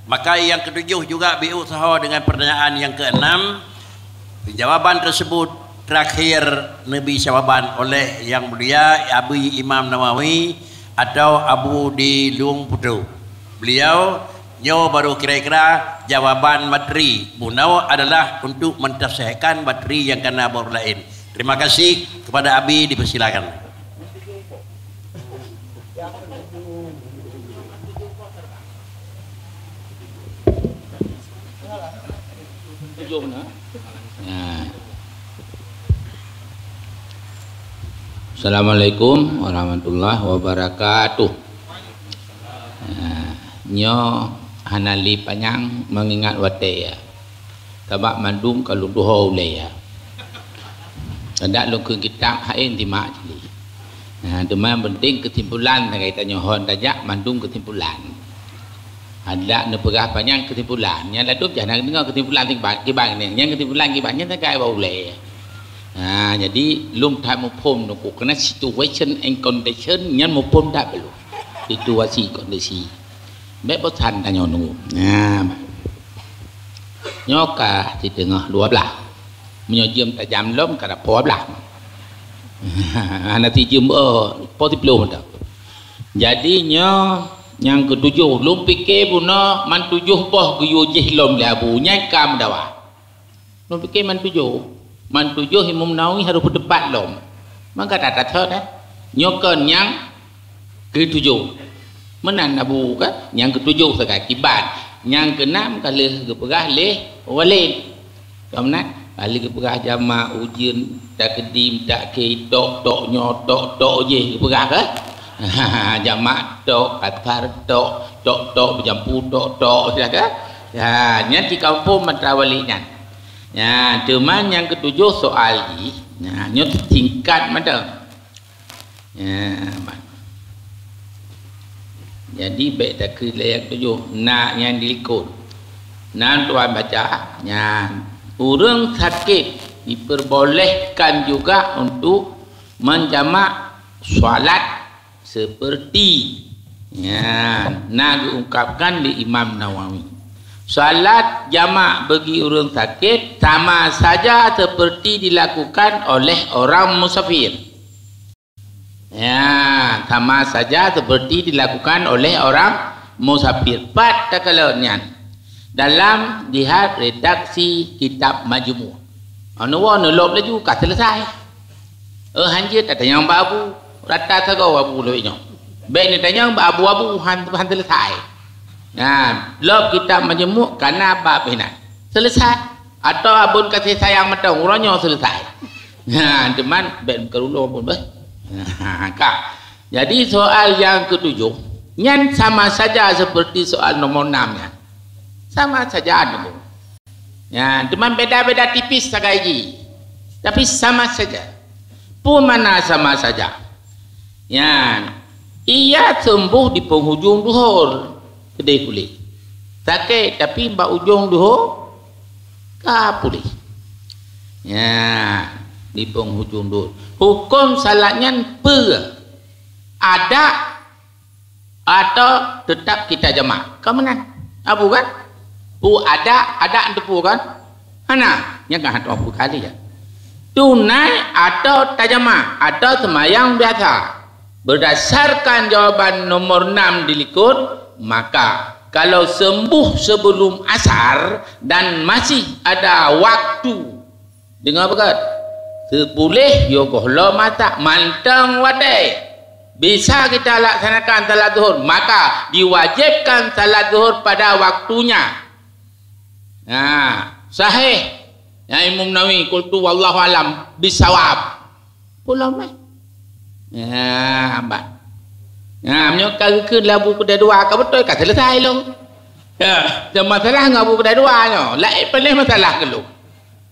Maka yang ketujuh juga berusaha dengan pertanyaan yang keenam. Jawaban tersebut terakhir Nabi jawaban oleh yang mulia Abu Imam Nawawi atau Abu di Luang Putu. Beliau nyo baru kira-kira jawaban materi bunau adalah untuk mentafsirkan materi yang kena baru lain. Terima kasih kepada Abi, dipersilakan. Assalamualaikum warahmatullahi wabarakatuh. Nyo hanali panjang mengingat wate ya. Tabak mandum kalau duha ulai ya. Tidak lu ke kitab hain di mak jeli. Demam penting kesimpulan kaitannya hon tajak mandum kesimpulan. Ada nepegah panjang kesimpulan. Yang lalu jangan dengar kesimpulan kibang ni. Yang kesimpulan kibangnya tak kaya boleh. Jadi lum tak mupom nuku kena situation and condition yang mupom tak perlu. Situasi kondisi. Baik bosan tanya nunggu. Nyoka di tengah 12. Menyojim tajam lom kada 12. Nanti jum potiplo dah. Jadi yang ketujuh lum fikir puna man tujuh boh guyujih lom labu nyakam dawa. Lum fikir man tujuh Imam Nawawi harus berdebat lom. Maka tak tahu dah. Nyokan yang ketujuh. Menan abu kan? Yang ketujuh sekat kibat. Yang keenam kali kepegah leh walid. Kemudian kali kepegah jama ujian tak kedim tak ke tok nyotok je kepegah ke? Jamak tok katar tok bercampur tok sudah ke? Yang di kampung Matrawalinya. Ya, teman yang ketujuh soal ni. Nyo tingkat mana? Jadi baik tak kira yang ketujuh nak yang dilikut. Nak tuan baca. Orang sakit diperbolehkan juga untuk menjamak solat seperti nak diungkapkan di Imam Nawawi. Salat jamak bagi orang sakit sama saja seperti dilakukan oleh orang musafir. Sama saja seperti dilakukan oleh orang musafir. Pada kalaunya dalam lihat redaksi kitab Majmu'. Anu lop laju kat selesai. Hanya tak tanya babu, rata sagau babu lebihnya. Baik ni tanya abu-abu han selesai. Lop kitab Majmu' karena bab ini selesai atau abun kasih sayang mata orangnya selesai. Teman ben kerulo pun bah. Jadi soal yang ketujuh yang sama saja seperti soal nomor 6 ya. Sama saja dulu. Teman beda-beda tipis sagaji. Tapi sama saja. Pun mana sama saja. Ia sembuh di penghujung duhur. Kedai pulih. Sakit tapi mbak ujung duhur kah pulih. Di penghujung duhur. Hukum salatnya ada atau tetap kita jamak. Kau menang. Abu kan? Ada tepu kan? Mana? Yang kan hatu abu kali ya. Tunai atau tajamak atau semayang biasa. Berdasarkan jawaban nomor 6 dilikut, maka kalau sembuh sebelum asar dan masih ada waktu, dengar apa? Sepulih yogohlo mata mantang wadai. Bisa kita laksanakan salat zuhur, maka diwajibkan salat zuhur pada waktunya. Sahih. Imam Nawawi qultu wallahu alam bisawab. Pulang mai. Abang. Menyokan ke labu kedai dua ke betul kan selesai lu. Masalah ngabu kedai dua nya. Lain pelih masalah ke lu.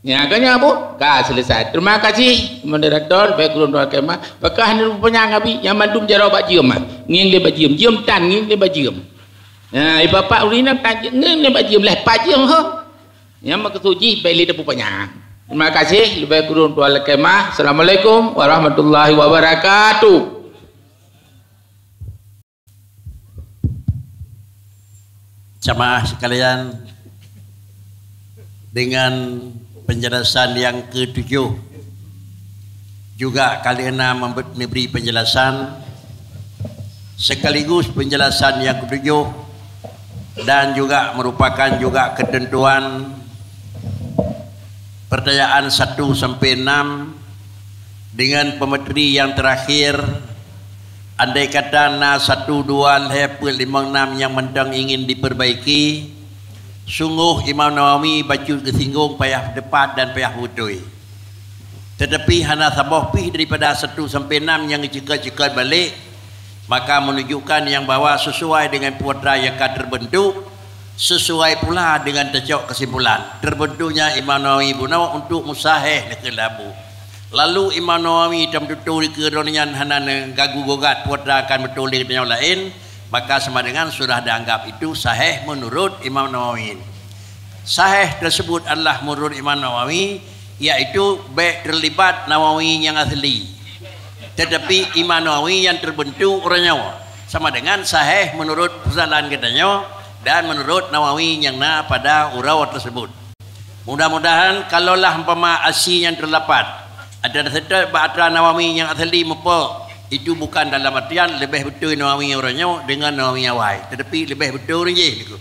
Kanya abu, selesai. Terima kasih moderator background doa kemah. Pakah ni rupanya ngabi yang mandum jarau bak jiam. Nging le bak jiam, jiam tan nging le bak jiam. Bapak urina tan nging le bak jiam leh pak jiam ho. Yang maksuji baik le rupanya. Terima kasih background doa kemah. Assalamualaikum warahmatullahi wabarakatuh. jamaah sekalian, dengan penjelasan yang ke-7 juga kali 6 memberi penjelasan sekaligus penjelasan yang ke-7 dan juga merupakan juga ketentuan pertanyaan 1 sampai 6 dengan pemateri yang terakhir. Andai kata na 1, 2, 5, 6 yang mentang ingin diperbaiki, sungguh Imam Nawawi baca kesinggung payah depat dan payah butui. Tetapi hana sabah pi daripada 1 sampai 6 yang cekat-cekat balik, maka menunjukkan yang bahawa sesuai dengan putra yang akan terbentuk, sesuai pula dengan tecok kesimpulan terbentuknya Imam Nawawi Bunawa untuk musahih ke labu. Lalu Imam Nawawi tam tutur ke ronian hanan gagu gogat putra akan betul dengan yang lain, maka sama dengan sudah dianggap itu sahih menurut Imam Nawawi. Sahih tersebut adalah menurut Imam Nawawi, iaitu baik terlibat Nawawi yang asli, tetapi Imam Nawawi yang terbentuk orangnya sama dengan sahih menurut persalahan katanya dan menurut Nawawi yang na pada urau tersebut. Mudah-mudahan kalaulah umpama asli yang terdapat ada serta ba'atra Nawawi yang asli mepo, itu bukan dalam artian lebih betul Nawawi orangnya dengan Nawawi awal, tetapi lebih betul je.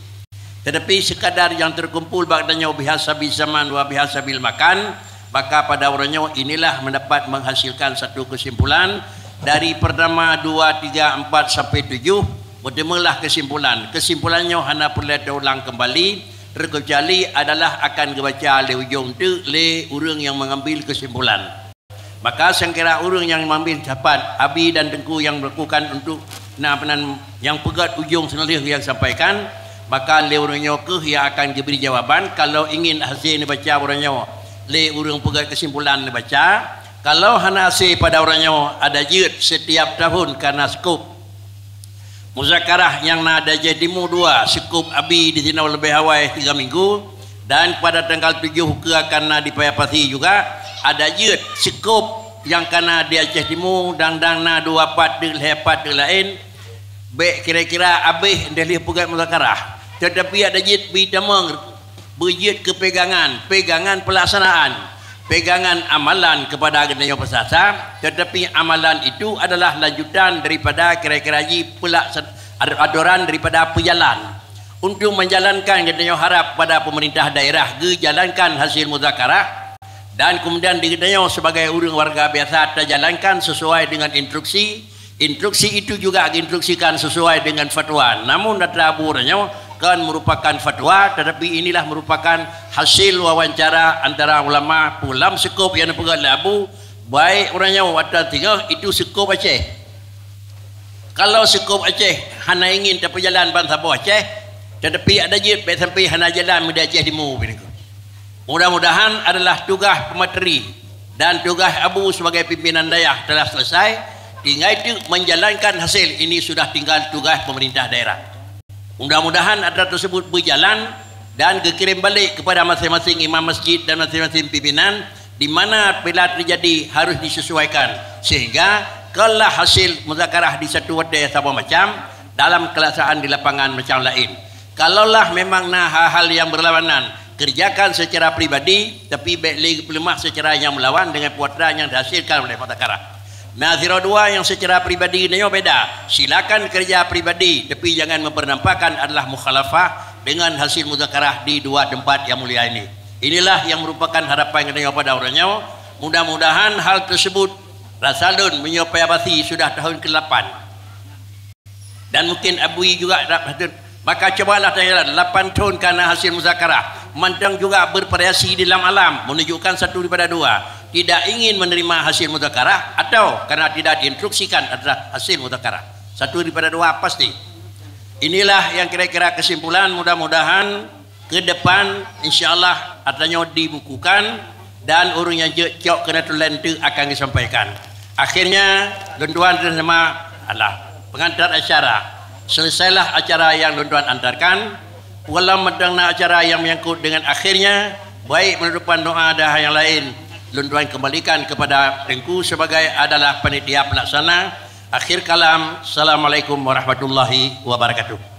Tetapi sekadar yang terkumpul bagdanya bihasa bil zaman wa bihasa bil makan, maka pada orangnya inilah mendapat menghasilkan satu kesimpulan dari pertama 2, 3, 4 sampai 7. Bertemulah kesimpulan. Kesimpulannya hana perlu diulang kembali, terkecuali adalah akan dibaca oleh ujung tu oleh orang yang mengambil kesimpulan. Maka sengkira orang yang mengambil dapat Abi dan Tengku yang melakukan untuk yang pegat ujung senalih yang sampaikan, maka le orangnya ke yang akan diberi jawaban. Kalau ingin hasil dibaca orangnya, le orang pegat kesimpulan dibaca. Kalau hana hasil pada orangnya ada jid setiap tahun karena skup muzakarah yang ada jadimu 2 skup Abi di sini lebih awal 3 minggu, dan pada tanggal 7 ke akan dipayapati juga ada jid skup yang kena dia Aceh Timur dan na 2 part di lepat di lain baik kira-kira Abi dari pegat muzakarah, tetapi ada jid bitamang berjid kepegangan, pegangan pelaksanaan, pegangan amalan kepada agendanya pesasa, tetapi amalan itu adalah lanjutan daripada kira-kira adoran daripada pejalan untuk menjalankan agendanya harap pada pemerintah daerah jalankan hasil muzakarah, dan kemudian dikatanya sebagai orang warga biasa terjalankan sesuai dengan instruksi. Instruksi itu juga diinstruksikan sesuai dengan fatwa, namun data aburnya kan merupakan fatwa, tetapi inilah merupakan hasil wawancara antara ulama pulam sekup yang pegat labu, baik orangnya wadah 3 itu sekup Aceh. Kalau sekup Aceh hana ingin tapi jalan bangsa Aceh, tetapi ada je sampai hana jalan muda Aceh Timur. Mudah-mudahan adalah tugas pemateri dan tugas Abu sebagai pimpinan dayah telah selesai, tinggal itu menjalankan hasil ini, sudah tinggal tugas pemerintah daerah. Mudah-mudahan acara tersebut berjalan dan dikirim balik kepada masing-masing imam masjid dan masing-masing pimpinan, di mana bila terjadi harus disesuaikan, sehingga kalau hasil muzakarah di satu wadah sama macam, dalam kelaksanaan di lapangan macam lain. Kalaulah memang hal-hal yang berlawanan kerjakan secara pribadi, tapi baik lagi pelemah secara yang melawan dengan putra yang dihasilkan oleh muzakarah. Nazirah 2 yang secara pribadi ini beda, silakan kerja pribadi, tapi jangan mempernampakkan adalah mukhalafah dengan hasil muzakarah di 2 tempat yang mulia ini. Inilah yang merupakan harapan kita pada orangnya. Mudah-mudahan hal tersebut rasalun menyopayabasi sudah tahun ke-8, dan mungkin Abu juga maka cobalah tanya 8 tahun karena hasil muzakarah mantang juga bervariasi dalam alam, menunjukkan satu daripada 2 tidak ingin menerima hasil muzakarah atau karena tidak diinstruksikan adalah hasil muzakarah. Satu daripada 2 pasti. Inilah yang kira-kira kesimpulan. Mudah-mudahan ke depan insyaallah adanya dibukukan dan urung yang jok kena tulen itu akan disampaikan. Akhirnya tuan-tuan dan jemaah pengantar acara, selesailah acara yang tuan-tuan antarkan. Walau mendengar acara yang menyangkut dengan akhirnya, baik menutupan doa dan yang lain, tuan-tuan kembalikan kepada Tengku sebagai adalah panitia pelaksana. Akhir kalam, Assalamualaikum warahmatullahi wabarakatuh.